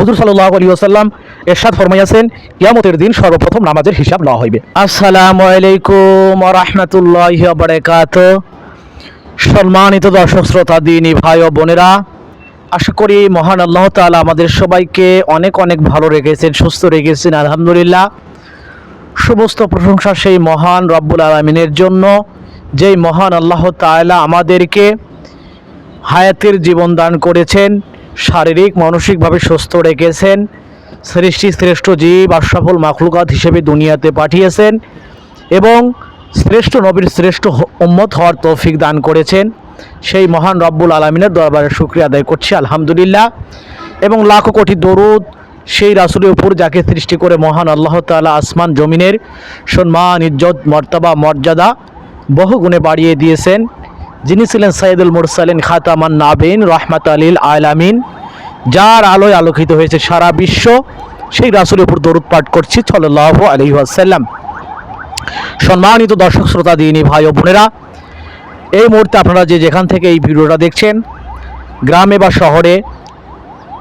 হুজুর সাল্লাল্লাহু আলাইহি ওয়াসাল্লাম ইরশাদ ফরমাইয়াছেন, কিয়ামতের দিন সর্বপ্রথম নামাজের হিসাব লওয়া হইবে। আসসালামু আলাইকুম ওয়া রাহমাতুল্লাহি ওয়া বারাকাতুহু। সম্মানিত দর্শক শ্রোতা, দিনী ভাই ও বোনেরা, আশা করি মহান আল্লাহ তাআলা আমাদের সবাইকে অনেক অনেক ভালো রেখেছেন, সুস্থ রেখেছেন, আলহামদুলিল্লাহ। সমস্ত প্রশংসা সেই মহান রব্বুল আলামিনের জন্য, যেই মহান আল্লাহ তাআলা আমাদেরকে হায়াতের জীবন দান করেছেন, শারীরিক মানসিকভাবে সুস্থ রেখেছেন, সৃষ্টি শ্রেষ্ঠ জীব আশরাফুল মাখলুকাত হিসেবে দুনিয়াতে পাঠিয়েছেন এবং শ্রেষ্ঠ নবীর শ্রেষ্ঠ উম্মত হওয়ার তৌফিক দান করেছেন। সেই মহান রব্বুল আলামিনের দরবারে শুকরিয়া আদায় করছি, আলহামদুলিল্লাহ। এবং লাখো কোটি দরুদ সেই রাসূলের উপর যাকে সৃষ্টি করে মহান আল্লাহ তাআলা আসমান জমিনের সম্মান, ইজ্জত, মর্তবা, মর্যাদা বহু গুণে বাড়িয়ে দিয়েছেন, যিনি ছিলেন সাইয়্যিদুল মুরসালিন, খাতামান নাবিয়িন, রাহমাতাল লিল আলামিন, যার আলোয় আলোকিত হয়েছে সারা বিশ্ব। সেই রাসূলের উপর দরুদ পাঠ করছি সাল্লাল্লাহু আলাইহি ওয়াসাল্লাম। সম্মানিত দর্শক শ্রোতা, দিনী ভাই ও বোনেরা, এই মুহূর্তে আপনারা যে যেখান থেকে এই ভিডিওটা দেখছেন, গ্রামে বা শহরে,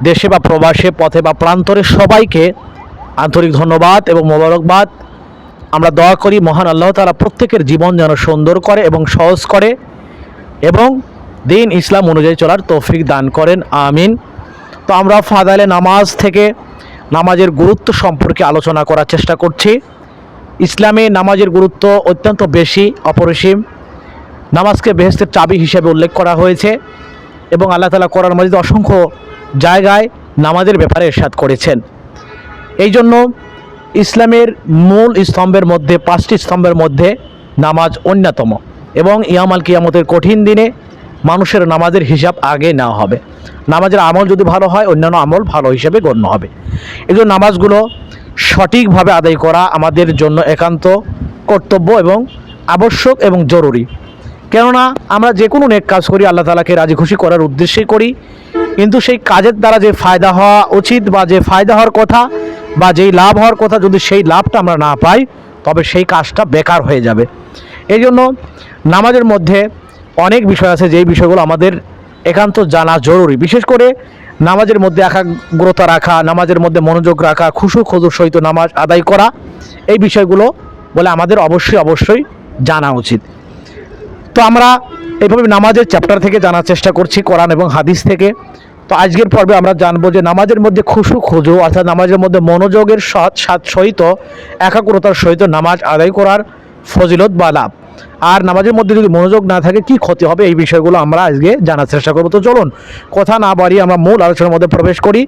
দেশে বা প্রবাসে, পথে বা প্রান্তরে, সবাইকে আন্তরিক ধন্যবাদ এবং মোবারকবাদ। আমরা দোয়া করি মহান আল্লাহ তাআলা প্রত্যেকের জীবন যেন সুন্দর করে এবং সহজ করে এবং দিন ইসলাম অনুযায়ী চলার তৌফিক দান করেন, আমিন। তো আমরা ফাদাইলে নামাজ থেকে নামাজের গুরুত্ব সম্পর্কে আলোচনা করার চেষ্টা করছি। ইসলামে নামাজের গুরুত্ব অত্যন্ত বেশি, অপরিসীম। নামাজকে বেহেশতের চাবি হিসেবে উল্লেখ করা হয়েছে এবং আল্লাহ তাআলা কোরআন মাজিদে অসংখ্য জায়গায় নামাজের ব্যাপারে ইরশাদ করেছেন। এই জন্য ইসলামের মূল স্তম্ভের মধ্যে, 5টি স্তম্ভের মধ্যে নামাজ অন্যতম এবং ইয়ামাল কিয়ামতের কঠিন দিনে মানুষের নামাজের হিসাব আগে নেওয়া হবে। নামাজের আমল যদি ভালো হয়, অন্যান্য আমল ভালো হিসেবে গণ্য হবে। এই জন্য নামাজগুলো সঠিকভাবে আদায় করা আমাদের জন্য একান্ত কর্তব্য এবং আবশ্যক এবং জরুরি। কেননা আমরা যে কোনো নেক কাজ করি আল্লাহ তাআলাকে রাজি খুশি করার উদ্দেশ্যেই করি, কিন্তু সেই কাজের দ্বারা যে ফায়দা হওয়া উচিত বা যে ফায়দা হওয়ার কথা বা যেই লাভ হওয়ার কথা, যদি সেই লাভটা আমরা না পাই, তবে সেই কাজটা বেকার হয়ে যাবে। এই জন্য নামাজের মধ্যে অনেক বিষয় আছে, যেই বিষয়গুলো আমাদের একান্ত জানা জরুরি। বিশেষ করে নামাজের মধ্যে একাগ্রতা রাখা, নামাজের মধ্যে মনোযোগ রাখা, খুশু খুজুর সহিত নামাজ আদায় করা, এই বিষয়গুলো বলে আমাদের অবশ্যই জানা উচিত। তো আমরা এইভাবে নামাজের চ্যাপ্টার থেকে জানার চেষ্টা করছি, কোরআন এবং হাদিস থেকে। তো আজকের পর্বে আমরা জানবো যে নামাজের মধ্যে খুশু খুজু, অর্থাৎ নামাজের মধ্যে মনোযোগের সহিত একাগ্রতার সহিত নামাজ আদায় করার ফজিলত বা লাভ, আর নামাজের মধ্যে যদি মনোযোগ না থাকে কি ক্ষতি হবে, এই বিষয়গুলো আমরা আজকে জানার চেষ্টা করবো। তো চলুন কথা না বাড়িয়ে আমরা মূল আলোচনার মধ্যে প্রবেশ করি।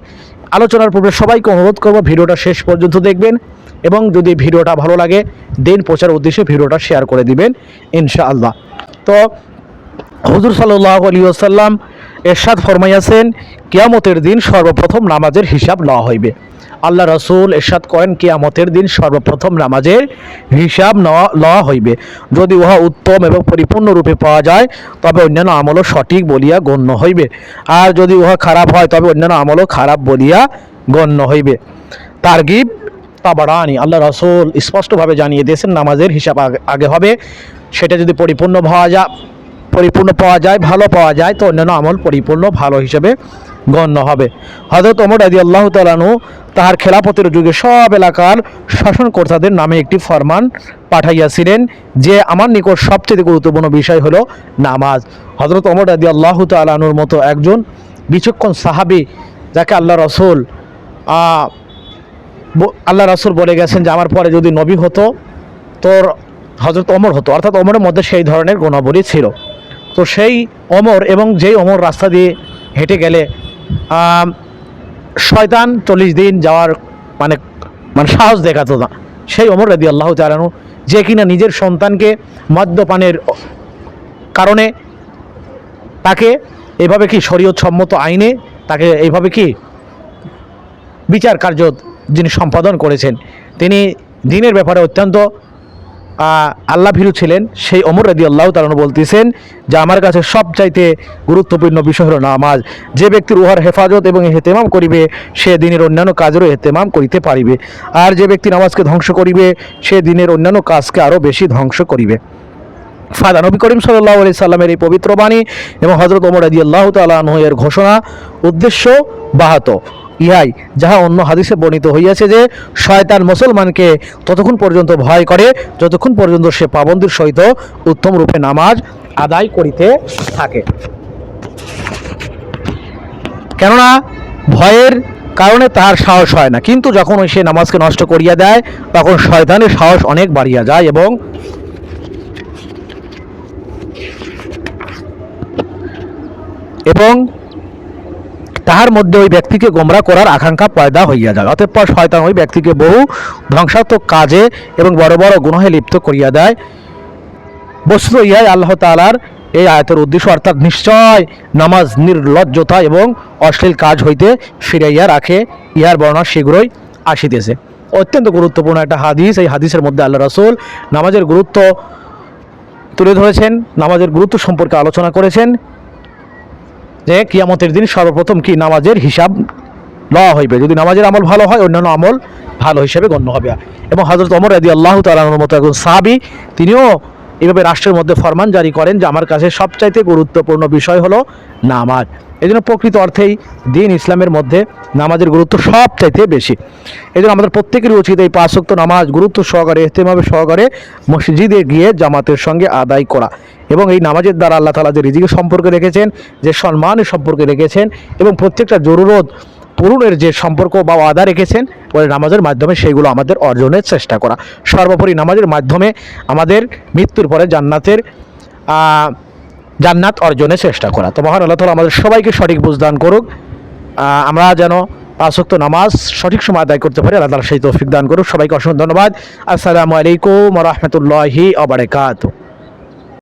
আলোচনার পূর্বে সবাইকে অনুরোধ করবো ভিডিওটা শেষ পর্যন্ত দেখবেন এবং যদি ভিডিওটা ভালো লাগে দিন প্রচার উদ্দেশ্যে ভিডিওটা শেয়ার করে দিবেন ইনশাআল্লাহ। তো হুজুর সাল্লাল্লাহু আলাইহি ওয়াসাল্লাম ইরশাদ ফরমাইয়াছেন, কিয়ামতের দিন সর্বপ্রথম নামাজের হিসাব লওয়া হইবে। আল্লাহ রাসূল ইরশাদ করেন, কিয়ামতের দিন সর্বপ্রথম নামাজের হিসাব লওয়া হইবে। যদি উহা উত্তম এবং পরিপূর্ণরূপে পাওয়া যায়, তবে অন্যান্য আমলও সঠিক বলিয়া গণ্য হইবে, আর যদি উহা খারাপ হয়, তবে অন্যান্য আমলও খারাপ বলিয়া গণ্য হইবে। তারগিব তাবারানি। আল্লাহ রাসূল স্পষ্টভাবে জানিয়ে দিয়েছেন নামাজের হিসাব আগে হবে। সেটা যদি পরিপূর্ণ পাওয়া যায়, ভালো পাওয়া যায়, তো অন্যান্য আমল পরিপূর্ণ ভালো হিসেবে গণ্য হবে। হযরত ওমর রাদিয়াল্লাহু তাআলা আনহু তাহার খেলাফতের যুগে সব এলাকার শাসনকর্তাদের নামে একটি ফরমান পাঠাইয়াছিলেন যে, আমার নিকট সবচেয়ে গুরুত্বপূর্ণ বিষয় হলো নামাজ। হযরত ওমর রাদিয়াল্লাহু তাআলা আনহুর মতো একজন বিচক্ষণ সাহাবী, যাকে আল্লাহ রাসূল বলে গেছেন যে আমার পরে যদি নবী হতো তোর হযরত ওমর হতো, অর্থাৎ ওমরের মধ্যে সেই ধরনের গুণাবলী ছিল। তো সেই ওমর, এবং যেই ওমর রাস্তা দিয়ে হেঁটে গেলে শয়তান 40 দিন যাওয়ার মানে সাহস দেখাতো না, সেই ওমর রাদিয়াল্লাহু তাআলা আনহু, যে কিনা নিজের সন্তানকে মদ্যপানের কারণে তাকে এইভাবে কি শরীয়ত সম্মত আইনে তাকে এইভাবে কি বিচার কার্য যিনি সম্পাদন করেছেন, তিনি দিনের ব্যাপারে অত্যন্ত আল্লাহ ভীরু ছিলেন। সেই ওমর রাদিয়াল্লাহু তাআলা আনহু বলতেছেন যে আমার কাছে সবচাইতে গুরুত্বপূর্ণ বিষয় হলো নামাজ। যে ব্যক্তির উহার হেফাজত এবং এহতেমাম করিবে, সে দিনের অন্যান্য কাজেরও এহতেমাম করিতে পারিবে, আর যে ব্যক্তি নামাজকে ধ্বংস করিবে, সে দিনের অন্যান্য কাজকে আরও বেশি ধ্বংস করিবে। ফাদা নবী করিম সাল্লাল্লাহু আলাইহি সাল্লামের এই পবিত্র বাণী এবং হযরত ওমর রাদিয়াল্লাহু তাআলা আনহু এর ঘোষণা উদ্দেশ্য বাহাত ইহাই যাহা অন্য হাদিসে বর্ণিত হইয়াছে যে শয়তান মুসলমানকে ততক্ষণ পর্যন্ত ভয় করে যতক্ষণ পর্যন্ত সে পাবন্দির সহিত উত্তম রূপে নামাজ আদায় করিতে থাকে। কেননা ভয়ের কারণে তার সাহস হয় না, কিন্তু যখন সে নামাজকে নষ্ট করিয়া দেয় তখন শয়তানের সাহস অনেক বাড়িয়া যায় এবং তাহার মধ্যে ওই ব্যক্তিকে গোমরা করার আকাঙ্ক্ষা পয়দা হইয়া যায়। অতঃপর শয়তান ওই ব্যক্তিকে বহু ধ্বংসাত্মক কাজে এবং বড় বড় গুনাহে লিপ্ত করিয়া দেয়। বস্তুত ইহাই আল্লাহ তাআলার এই আয়াতের উদ্দেশ্য, অর্থাৎ নিশ্চয় নামাজ নির্লজ্জতা এবং অশ্লীল কাজ হইতে ফিরাইয়া রাখে। ইহার বর্ণনা শীঘ্রই আসিতেছে। অত্যন্ত গুরুত্বপূর্ণ একটা হাদিস। এই হাদিসের মধ্যে আল্লাহ রাসূল নামাজের গুরুত্ব তুলে ধরেছেন, নামাজের গুরুত্ব সম্পর্কে আলোচনা করেছেন যে কিয়ামতের দিন সর্বপ্রথম কি নামাজের হিসাব লওয়া হইবে। যদি নামাজের আমল ভালো হয় অন্যান্য আমল ভালো হিসেবে গণ্য হবে। এবং হযরত ওমর রাদিয়াল্লাহু তাআলা আনহুর মতো একজন সাহাবী, তিনিও এভাবে রাষ্ট্রের মধ্যে ফরমান জারি করেন যে আমার কাছে সবচাইতে গুরুত্বপূর্ণ বিষয় হলো নামাজ। এই জন্য প্রকৃত অর্থেই দিন ইসলামের মধ্যে নামাজের গুরুত্ব সবচাইতে বেশি। এই জন্য আমাদের প্রত্যেকেরই উচিত এই 5 ওয়াক্ত নামাজ গুরুত্ব সহকারে, ইহতিমাম সহকারে মসজিদে গিয়ে জামাতের সঙ্গে আদায় করা। এবং এই নামাজের দ্বারা আল্লাহ তাআলা যে রিজিকের সম্পর্কে রেখেছেন, যে সম্মানের সম্পর্কে রেখেছেন এবং প্রত্যেকটা জরুরত পূরণের যে সম্পর্ক বা ওয়াদা রেখেছেন ওই নামাজের মাধ্যমে সেইগুলো আমাদের অর্জনের চেষ্টা করা। সর্বোপরি নামাজের মাধ্যমে আমাদের মৃত্যুর পরে জান্নাত অর্জনের চেষ্টা করা। তো মহান আল্লাহ তাআলা আমাদের সবাইকে সঠিক বুঝদান করুক, আমরা যেন 5 ওয়াক্ত নামাজ সঠিক সময় আদায় করতে পারি। আল্লাহ তাআলা সেই তৌফিক দান করুক। সবাইকে অসংখ্য ধন্যবাদ। আসসালামু আলাইকুম ওয়া রাহমাতুল্লাহি ওয়া বারাকাতুহু।